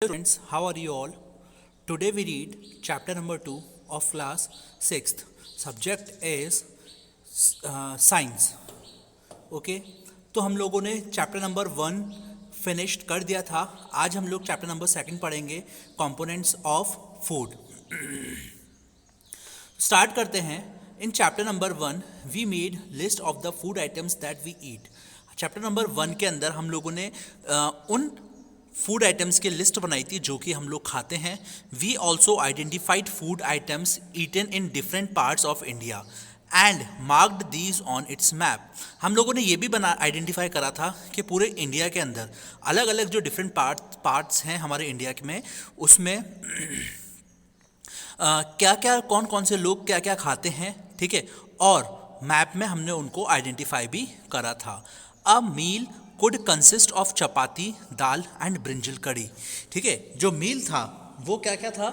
Friends, how are you all? Today we read chapter number 2 of class 6th. Subject is science. Okay तो हम लोगों ने chapter number 1 finished कर दिया था. आज हम लोग चैप्टर नंबर 2 पढ़ेंगे, कंपोनेंट्स ऑफ फूड. स्टार्ट करते हैं. In chapter number 1 we made list of the food items that we eat. Chapter number 1 के अंदर हम लोगों ने उन फूड आइटम्स की लिस्ट बनाई थी जो कि हम लोग खाते हैं. We also identified food items eaten in different parts of India and marked these on its map. हम लोगों ने ये भी आइडेंटिफाई करा था कि पूरे इंडिया के अंदर अलग अलग जो डिफरेंट पार्ट्स हैं हमारे इंडिया में, उसमें क्या क्या कौन कौन से लोग क्या क्या खाते हैं, ठीक है. और मैप में हमने उनको आइडेंटिफाई भी करा था. A meal could consist of chapati, dal and brinjal curry. ठीक है, जो मील था वो क्या क्या था?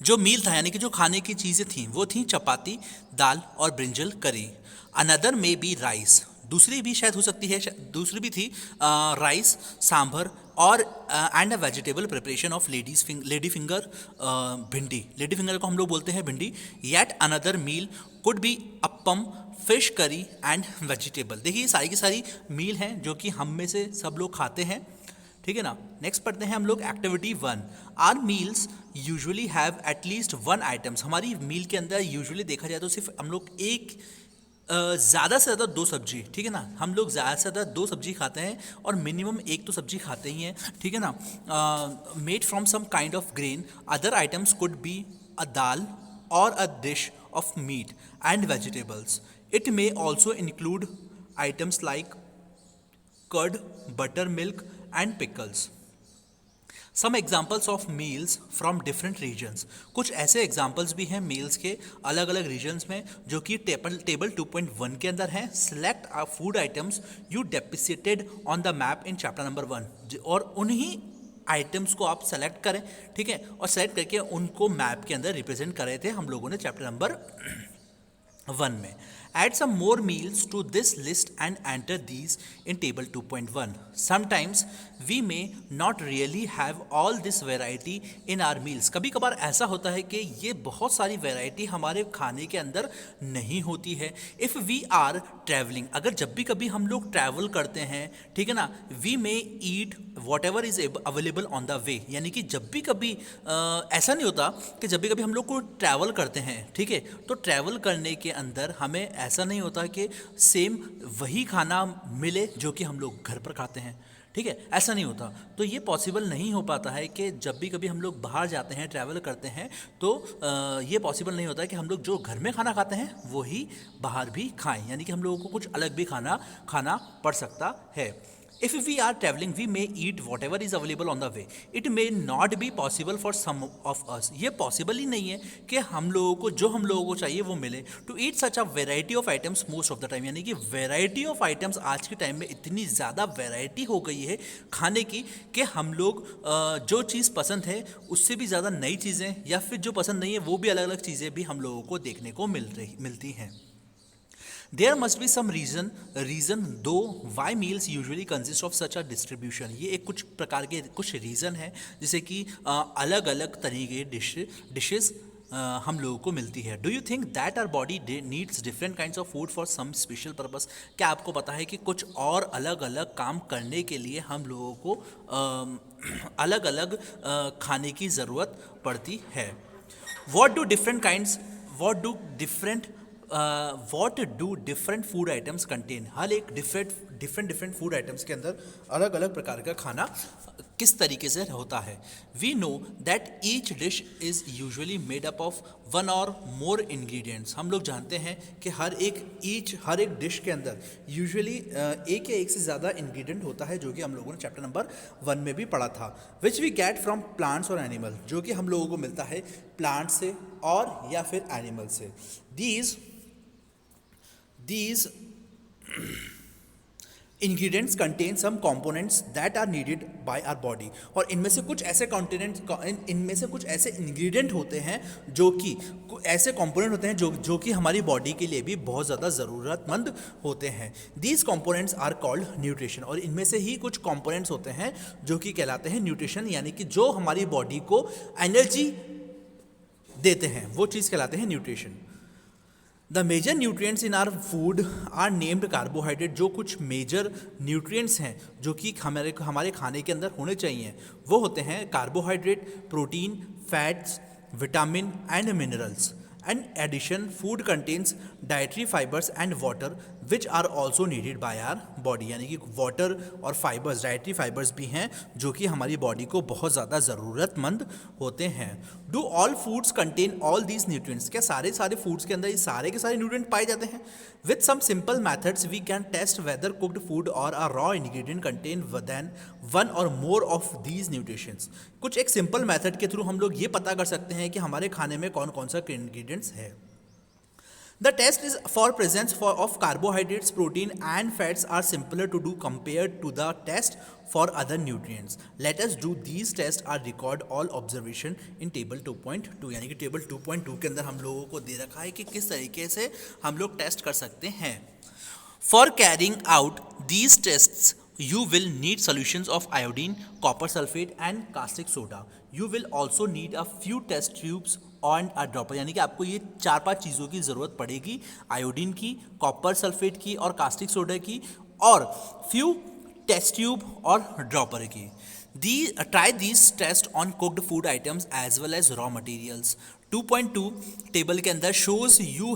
जो मील था यानी कि जो खाने की चीज़ें थीं वो थीं चपाती, दाल और ब्रिंजल करी. अनदर में बी राइस. दूसरी भी शायद हो सकती है, दूसरी भी थी राइस, सांभर और and a vegetable preparation of lady finger, bhindi. Lady finger को हम लोग बोलते हैं भिंडी. Yet another meal could be appam, fish curry and vegetable. देखिए सारी की सारी मील हैं जो कि हम में से सब लोग खाते हैं, ठीक है ना. नेक्स्ट पढ़ते हैं हम लोग activity 1. Are meals usually have at least one items. हमारी मील के अंदर यूजुअली देखा जाए तो सिर्फ हम लोग एक ज़्यादा से ज़्यादा 2 सब्जी, ठीक है ना. हम लोग ज़्यादा से ज़्यादा 2 सब्जी खाते हैं और मिनिमम एक तो सब्जी खाते ही हैं, ठीक है ना. Made from some kind of grain. Other items could be a dal or a dish of meat and vegetables. It may also include items like curd, buttermilk, and pickles. Some examples of meals from different regions. कुछ ऐसे examples भी हैं meals के अलग अलग regions में जो कि टेबल 2.1 के अंदर हैं. Select food items you depicted on the map in chapter number 1. और उन्हीं आइटम्स को आप सेलेक्ट करें, ठीक है, और सेलेक्ट करके उनको मैप के अंदर रिप्रेजेंट कर रहे थे हम लोगों ने चैप्टर नंबर 1 में. Add some more meals to this list and enter these in table 2.1. Sometimes we may not really have all this variety in our meals. कभी कभार ऐसा होता है कि ये बहुत सारी वैरायटी हमारे खाने के अंदर नहीं होती है. If we are traveling, अगर जब भी कभी हम लोग ट्रैवल करते हैं, ठीक है ना, we may eat whatever is available on the way. यानी कि जब भी कभी ऐसा नहीं होता कि जब भी कभी हम लोग को ट्रैवल करते हैं, ठीक है, तो ट्रैवल करने के अंदर हमें ऐसा नहीं होता कि सेम वही खाना मिले जो कि हम लोग घर पर खाते हैं, ठीक है, ऐसा नहीं होता. तो ये पॉसिबल नहीं हो पाता है कि जब भी कभी हम लोग बाहर जाते हैं, ट्रैवल करते हैं, तो ये पॉसिबल नहीं होता कि हम लोग जो घर में खाना खाते हैं वही बाहर भी खाएं. यानी कि हम लोगों को कुछ अलग भी खाना पड़ सकता है. If we are traveling, we may eat whatever is available on the way. It may not be possible for some of us. ये possible ही नहीं है कि हम लोगों को जो हम लोगों को चाहिए वो मिले. To eat such a variety of items most of the time. यानी कि variety of items आज के टाइम में इतनी ज़्यादा variety हो गई है खाने की कि हम लोग जो चीज़ पसंद है उससे भी ज़्यादा नई चीज़ें या फिर जो पसंद नहीं है वो भी अलग अलग चीज़ें भी हम लोगों को देखने को मिलती हैं. There must be some reason though why meals usually consist of such a distribution. ये एक कुछ प्रकार के कुछ रीज़न है जिसे कि अलग अलग तरीके डिशेस हम लोगों को मिलती है. Do you think that our body needs different kinds of food for some special purpose. क्या आपको पता है कि कुछ और अलग अलग काम करने के लिए हम लोगों को अलग अलग खाने की ज़रूरत पड़ती है. What do different food items contain. हर एक डिफरेंट फूड आइटम्स के अंदर अलग अलग प्रकार का खाना किस तरीके से होता है. We know that each dish is usually made up of one or more ingredients. हम लोग जानते हैं कि हर एक डिश के अंदर यूजुअली एक या एक से ज़्यादा इंग्रेडिएंट होता है जो कि हम लोगों ने चैप्टर नंबर 1 में भी पढ़ा था. Which we get from plants और एनिमल. जो कि हम लोगों को मिलता है प्लांट से और या फिर एनिमल से. These ingredients contain some components that are needed by our body, और इनमें से कुछ ऐसे कंटेनेंट्स, इनमें से कुछ ऐसे इंग्रेडिएंट होते हैं जो कि ऐसे कंपोनेंट होते हैं जो कि हमारी बॉडी के लिए भी बहुत ज़्यादा ज़रूरतमंद होते हैं। These components are called nutrition, और इनमें से ही कुछ कंपोनेंट्स होते हैं जो कि कहलाते हैं न्यूट्रिशन, यानी कि जो हमारी बॉडी को एनर्जी देते हैं वो चीज़ कहलाते हैं nutrition. The major nutrients in our food are named carbohydrate. जो कुछ मेजर न्यूट्रिएंट्स हैं जो कि हमारे खाने के अंदर होने चाहिए वो होते हैं carbohydrate, protein, fats, vitamin and minerals. And addition food contains dietary fibres and water which are also needed by our body, यानी कि वाटर और फाइबर्स, डाइटरी फाइबर्स भी हैं जो कि हमारी बॉडी को बहुत ज़्यादा ज़रूरतमंद होते हैं। Do all foods contain all these nutrients? क्या सारे फूड्स के अंदर ये सारे के सारे न्यूट्रिएंट पाए जाते हैं? With some simple methods we can test whether cooked food or a raw ingredient contain then one or more of these nutritions. कुछ एक सिंपल मैथड के थ्रू हम लोग ये पता कर सकते हैं कि हमारे खाने में कौन कौन सा इंग्रेडिएंट्स है। The test is for presence of carbohydrates, protein and fats are simpler to do compared to the test for other nutrients. Let us do these tests are record all observation in table 2.2, यानी कि table 2.2 के अंदर हम लोगों को दे रखा है कि किस तरीके से हम लोग टेस्ट कर सकते हैं। For carrying out these tests, you will need solutions of iodine, copper sulfate and caustic soda. You will also need a few test tubes और अ ड्रॉपर, यानी कि आपको ये 4-5 चीज़ों की ज़रूरत पड़ेगी, आयोडीन की, कॉपर सल्फेट की और कास्टिक सोडा की, और फ्यू टेस्ट ट्यूब और ड्रॉपर की। Try these test on cooked food items as well as raw materials. 2.2 table के अंदर shows you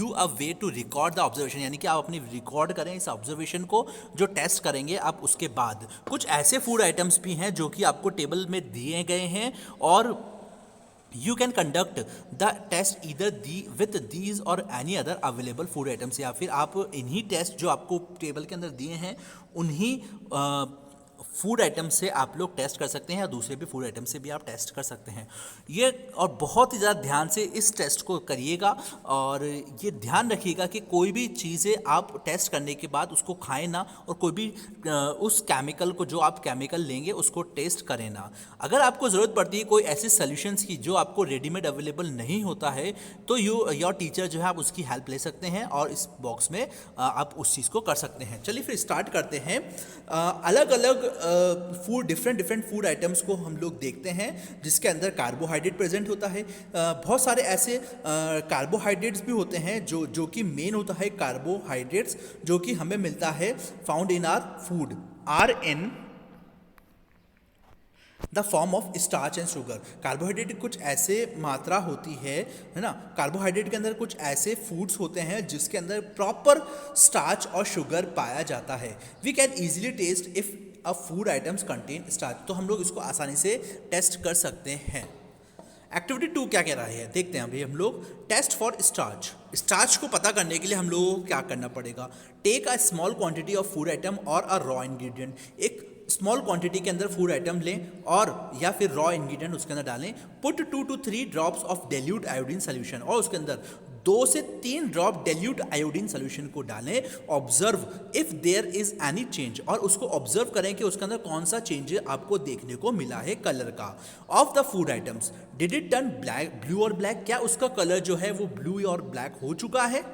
a way to record the observation, यानी कि आप अपनी रिकॉर्ड करें इस ऑब्जर्वेशन को जो टेस्ट करेंगे आप। उसके बाद कुछ ऐसे फूड आइटम्स भी हैं जो कि आपको टेबल में दिए गए हैं, और You can conduct the test either with these or any other available food items, या फिर आप इन्हीं टेस्ट जो आपको टेबल के अंदर दिए हैं उन्हीं फूड आइटम से आप लोग टेस्ट कर सकते हैं, या दूसरे भी फूड आइटम से भी आप टेस्ट कर सकते हैं। ये और बहुत ही ज़्यादा ध्यान से इस टेस्ट को करिएगा, और ये ध्यान रखिएगा कि कोई भी चीज़ें आप टेस्ट करने के बाद उसको खाएं ना, और कोई भी उस केमिकल को, जो आप केमिकल लेंगे उसको टेस्ट करें ना। अगर आपको ज़रूरत पड़ती है कोई ऐसे सॉल्यूशंस की जो आपको रेडीमेड अवेलेबल नहीं होता है, तो योर टीचर जो है आप उसकी हेल्प ले सकते हैं, और इस बॉक्स में आप उस चीज़ को कर सकते हैं। चलिए फिर स्टार्ट करते हैं। अलग अलग डिफरेंट फूड आइटम्स को हम लोग देखते हैं जिसके अंदर कार्बोहाइड्रेट प्रेजेंट होता है। बहुत सारे ऐसे कार्बोहाइड्रेट्स भी होते हैं जो कि मेन होता है कार्बोहाइड्रेट्स जो कि हमें मिलता है found in our food are in the form of starch and sugar. Carbohydrate कुछ ऐसे मात्रा होती है ना, कार्बोहाइड्रेट के अंदर कुछ ऐसे फूड्स होते हैं जिसके अंदर प्रॉपर स्टार्च और शुगर पाया जाता है। We can easily test if a food items contain starch, तो हम लोग इसको आसानी से टेस्ट कर सकते हैं। एक्टिविटी 2 क्या कह रहा है देखते हैं अभी हम लोग। Test for starch. स्टार्च को पता करने के लिए हम लोगों को क्या करना पड़ेगा? Take a small quantity of food item or a raw ingredient. एक स्मॉल क्वांटिटी के अंदर फूड आइटम लें और या फिर रॉ इंग्रेडिएंट उसके अंदर डालें। Put 2 to 3 drops of dilute iodine solution, और उसके अंदर 2 से 3 ड्रॉप डेल्यूट आयोडीन सोल्यूशन को डालें। Observe if there is any change, और उसको ऑब्जर्व करें कि उसके अंदर कौन सा चेंज आपको देखने को मिला है कलर का। Of the food items did it turn black, blue और ब्लैक, क्या उसका कलर जो है वो ब्लू और ब्लैक हो चुका है?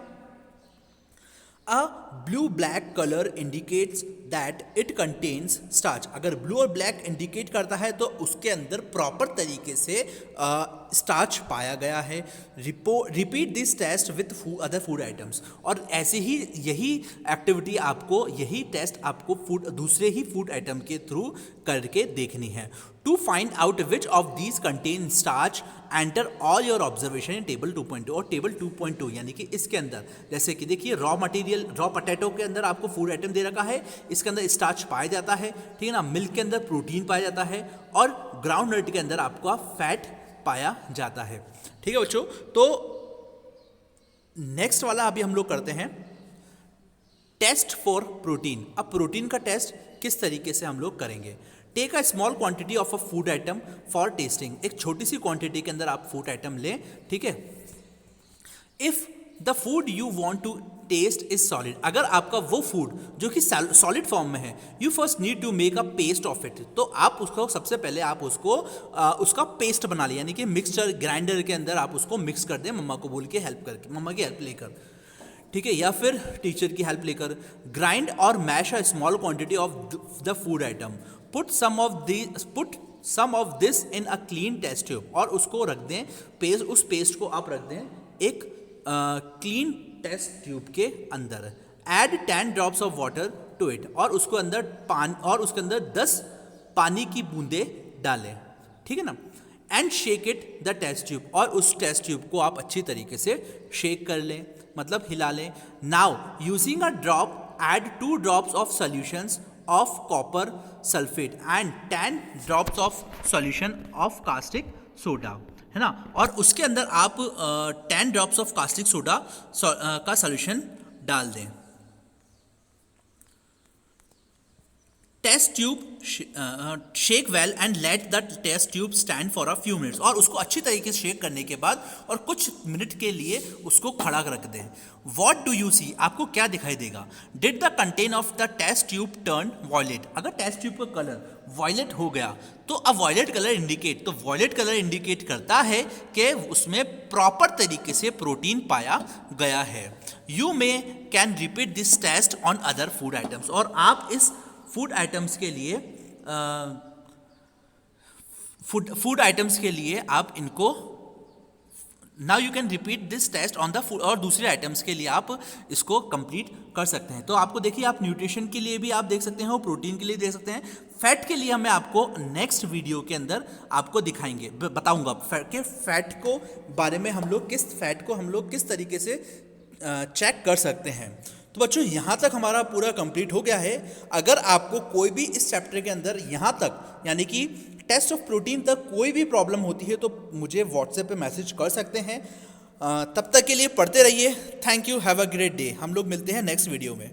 A blue black colour indicates that it contains starch. अगर ब्लू और ब्लैक इंडिकेट करता है तो उसके अंदर प्रॉपर तरीके से स्टार्च पाया गया है। Repeat this test with other food items, और ऐसे ही यही एक्टिविटी आपको, यही टेस्ट आपको दूसरे ही फूड आइटम के थ्रू करके देखनी है। To find out which of these contain starch enter all your observation in table 2.2। और टेबल 2.2 यानी कि इसके अंदर जैसे कि देखिए रॉ मटेरियल, रॉ पोटैटो के अंदर आपको फूड आइटम दे रखा है, इसके अंदर स्टार्च पाया जाता है, ठीक है ना। मिल्क के अंदर प्रोटीन पाया जाता है, और ग्राउंड नट के अंदर आपको फैट पाया जाता है, ठीक है बच्चों। तो नेक्स्ट वाला अभी हम लोग करते हैं टेस्ट फॉर प्रोटीन। अब प्रोटीन का टेस्ट किस तरीके से हम लोग करेंगे? Take a small quantity of a food item for testing. एक छोटी सी क्वांटिटी के अंदर आप फूड आइटम लें, ठीक है। If the food you want to test is solid, अगर आपका वो फूड जो कि सॉलिड फॉर्म में है, you first need to make a paste of it, तो आप उसको सबसे पहले आप उसको उसका पेस्ट बना लिया, यानी कि मिक्सचर ग्राइंडर के अंदर आप उसको मिक्स कर दें, मम्मा को बोल के हेल्प करके, मम्मा की हेल्प लेकर, ठीक है, या फिर टीचर की हेल्प लेकर। Grind or mash a small quantity of the food item, put some of this in a clean test tube, और उसको रख दें पेस्ट, उस पेस्ट को आप रख दें एक क्लीन टेस्ट ट्यूब के अंदर। Add 10 drops of water to it, और उसके अंदर 10 पानी की बूंदे डालें, ठीक है ना। And shake it the test tube, और उस टेस्ट ट्यूब को आप अच्छी तरीके से शेक कर लें, मतलब हिला लें। Now using a drop add 2 drops of solutions of copper sulphate and 10 drops of solution of caustic soda, है ना, और उसके अंदर आप 10 ड्रॉप्स ऑफ कास्टिक सोडा का सॉल्यूशन डाल दें। Test tube shake well and let the test tube stand for a few minutes, और उसको अच्छी तरीके से शेक करने के बाद और कुछ मिनट के लिए उसको खड़ा रख दें। वॉट डू यू सी, आपको क्या दिखाई देगा। Did the content of the test tube turn violet, अगर टेस्ट ट्यूब का कलर वॉयलेट हो गया तो अब वॉयलेट कलर इंडिकेट, तो वॉयलेट कलर इंडिकेट करता है कि उसमें प्रॉपर तरीके से प्रोटीन पाया गया है। You may can repeat this test on other food items, और आप इस फूड आइटम्स के लिए आप इनको now you can repeat this test on the food, और दूसरे आइटम्स के लिए आप इसको कंप्लीट कर सकते हैं। तो आपको देखिए, आप न्यूट्रिशन के लिए भी आप देख सकते हैं और प्रोटीन के लिए देख सकते हैं। फैट के लिए मैं आपको नेक्स्ट वीडियो के अंदर आपको दिखाएंगे, बताऊंगा कि फैट को बारे में हम लोग किस तरीके से चेक कर सकते हैं। तो बच्चों, यहाँ तक हमारा पूरा कंप्लीट हो गया है। अगर आपको कोई भी इस चैप्टर के अंदर यहाँ तक यानी कि टेस्ट ऑफ प्रोटीन तक कोई भी प्रॉब्लम होती है तो मुझे व्हाट्सएप पे मैसेज कर सकते हैं। तब तक के लिए पढ़ते रहिए। Thank you, have a great day. हम लोग मिलते हैं नेक्स्ट वीडियो में।